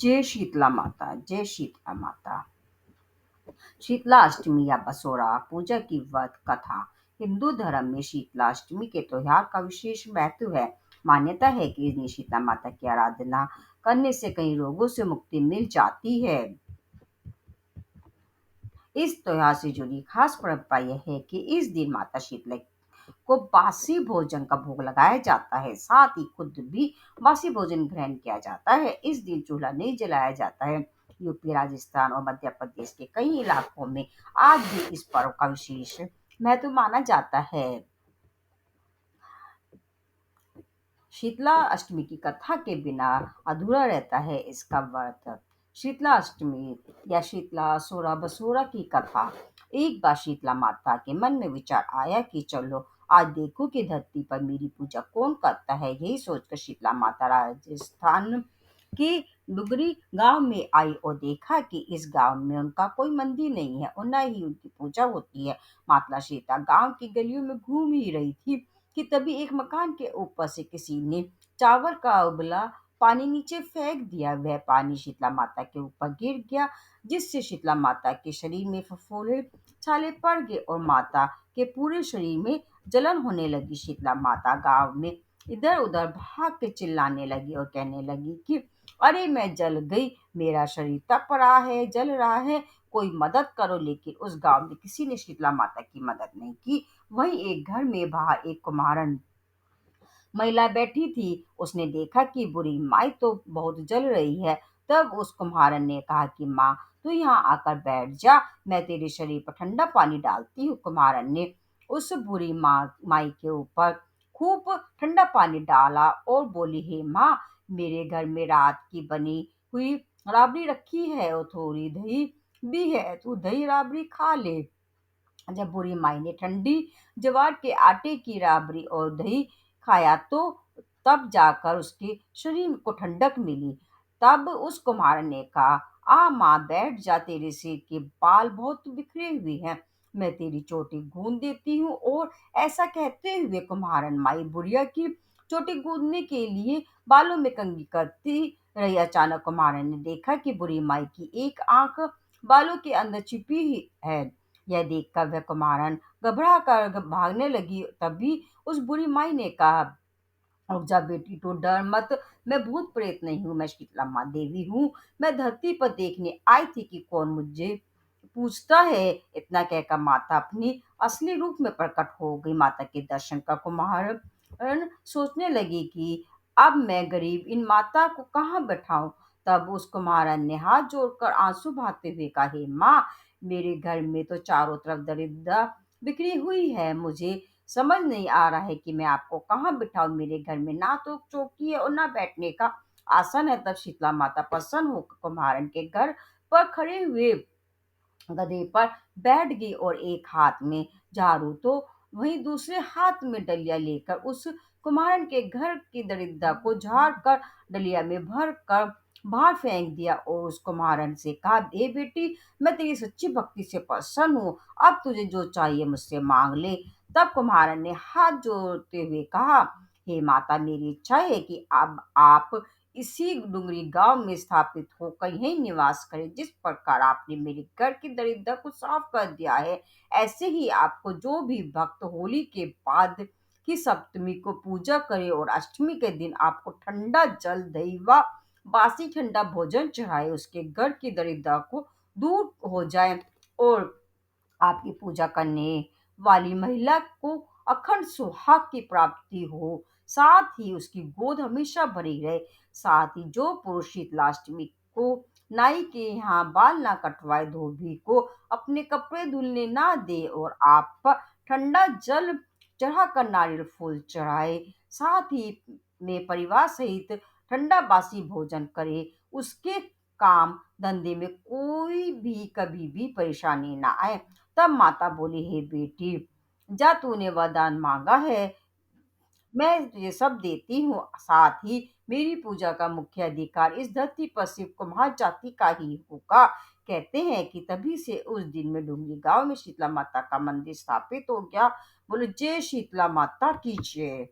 जय शीतला माता, जय शीतला माता। शीतला अष्टमी या बसोरा पूजा की व्रत कथा। हिंदू धर्म में शीतला अष्टमी के त्योहार का विशेष महत्व है। मान्यता है कि इस दिन शीतला माता की आराधना करने से कई रोगों से मुक्ति मिल जाती है। इस त्योहार से जुड़ी खास परंपरा यह है कि इस दिन माता शीतला को बासी भोजन का भोग लगाया जाता है। साथ ही खुद भी बासी भोजन ग्रहण किया जाता है। इस दिन चूल्हा नहीं जलाया जाता है। यूपी, राजस्थान और मध्य प्रदेश के कई इलाकों में आज भी इस पर्व का विशेष महत्व माना जाता है। शीतला अष्टमी की कथा के बिना अधूरा रहता है इसका व्रत। शीतला अष्टमी या शीतला सोरा बसोरा की कथा। एक बार शीतला माता के मन में विचार आया कि चलो आज देखो कि धरती पर मेरी पूजा कौन करता है। यही सोचकर शीतला माता राजस्थान के डुगरी गांव में आई और देखा कि इस गांव में उनका कोई मंदिर नहीं है और न ही उनकी पूजा होती है। माता सीता गांव की गलियों में घूम ही रही थी कि तभी एक मकान के ऊपर से किसी ने चावल का उबला पानी नीचे फेंक दिया। वह पानी शीतला माता के ऊपर गिर गया, जिससे शीतला माता के शरीर में फफोले छाले पड़ गए और माता के पूरे शरीर में जलन होने लगी। शीतला माता गांव में इधर उधर भाग के चिल्लाने लगी और कहने लगी कि अरे मैं जल गई, मेरा शरीर तप रहा है, जल रहा है, कोई मदद करो। लेकिन उस गांव में किसी ने शीतला माता की मदद नहीं की। वहीं एक घर में बाहर एक कुम्हारन महिला बैठी थी। उसने देखा कि बुरी माई तो बहुत जल रही है। तब उस कुम्हारन ने कहा कि माँ, तू यहाँ आकर बैठ जा, मैं तेरे शरीर पर ठंडा पानी डालती हूँ। कुम्हारन ने उस बुरी माई के ऊपर खूब ठंडा पानी डाला और बोली, हे माँ, मेरे घर में रात की बनी हुई राबड़ी रखी है और थोड़ी दही भी है, तू दही राबड़ी खा ले। जब बुरी माई ने ठंडी ज्वार के आटे की राबड़ी और दही खाया तो तब जाकर उसके शरीर को ठंडक मिली। तब उस कुम्हार ने कहा, आ माँ, बैठ जा, तेरे सिर के बाल बहुत बिखरे हुए हैं, मैं तेरी चोटी गूंद देती हूँ। और ऐसा कहते हुए कुम्हारन माई बुढ़िया की चोटी गूंदने के लिए बालों में कंघी करती रही। अचानक कुम्हारन ने देखा कि बुरी माई की एक आंख बालों के अंदर छिपी है। यह देखकर वह कुम्हारन घबरा कर भागने लगी। तभी उस बुरी माई ने कहा, रुक जा बेटी, तो डर मत, मैं भूत प्रेत नहीं हूँ, मैं शीतला माँ देवी हूँ। मैं धरती पर देखने आई थी कि कौन मुझे पूछता है। इतना कहकर माता अपनी असली रूप में प्रकट हो गई। माता के दर्शन का कुम्हारन सोचने लगी कि अब मैं गरीब इन माता को कहाँ बैठाऊं। तब उस कुम्हारन ने हाथ जोड़कर आंसू बहाते हुए कहा, हे माँ, मेरे घर में तो चारों तरफ दरिद्रता बिखरी हुई है। मुझे समझ नहीं आ रहा है कि मैं आपको कहाँ बिठाऊं। मेरे घर में ना तो चौकी है और ना बैठने का आसन है। तब शीतला माता प्रसन्न होकर कुम्हारन के घर पर खड़े हुए गधे पर बैठ गई और एक हाथ में झाड़ू तो वहीं दूसरे हाथ में डलिया लेकर उस कुम्हारन के घर की दरिद्रता को झाड़ कर डलिया में भर कर बाहर फेंक दिया और उस कुम्हारन से कहा, ए बेटी, मैं तेरी सच्ची भक्ति से प्रसन्न हूँ, अब तुझे जो चाहिए मुझसे मांग ले। तब कुम्हारन ने हाथ जोड़ते हुए कहा, हे माता, मेरी इच्छा है कि अब आप इसी डुंगरी गांव में स्थापित होकर यहीं निवास करें। जिस प्रकार आपने मेरे घर की दरिद्रता को साफ कर दिया है, ऐसे ही आपको जो भी भक्त होली के बाद की सप्तमी को पूजा करे और अष्टमी के दिन आपको ठंडा जल, दही व बासी ठंडा भोजन चढ़ाए, उसके घर की दरिद्रता को दूर हो जाए और आपकी पूजा करने वाली महिला को अखंड सुहाग की प्राप्ति हो। साथ ही उसकी गोद हमेशा भरी रहे। साथ ही जो पुरुष शीतलाष्टमी को नाई के यहाँ बाल ना कटवाए, धोबी को अपने कपड़े धुलने ना दे और आप पर ठंडा जल चढ़ाकर नारियल फूल चढ़ाए, साथ ही में परिवार सहित ठंडा बासी भोजन करे, उसके काम धंधे में कोई भी कभी भी परेशानी ना आए। तब माता बोली, हे बेटी, जा, तूने वरदान मांगा है, मैं तुझे सब देती हूँ। साथ ही मेरी पूजा का मुख्य अधिकार इस धरती पर सिर्फ कुम्हार जाति का ही होगा। कहते हैं कि तभी से उस दिन में डुंगरी गांव में शीतला माता का मंदिर स्थापित हो गया। बोलो जय शीतला माता की जय।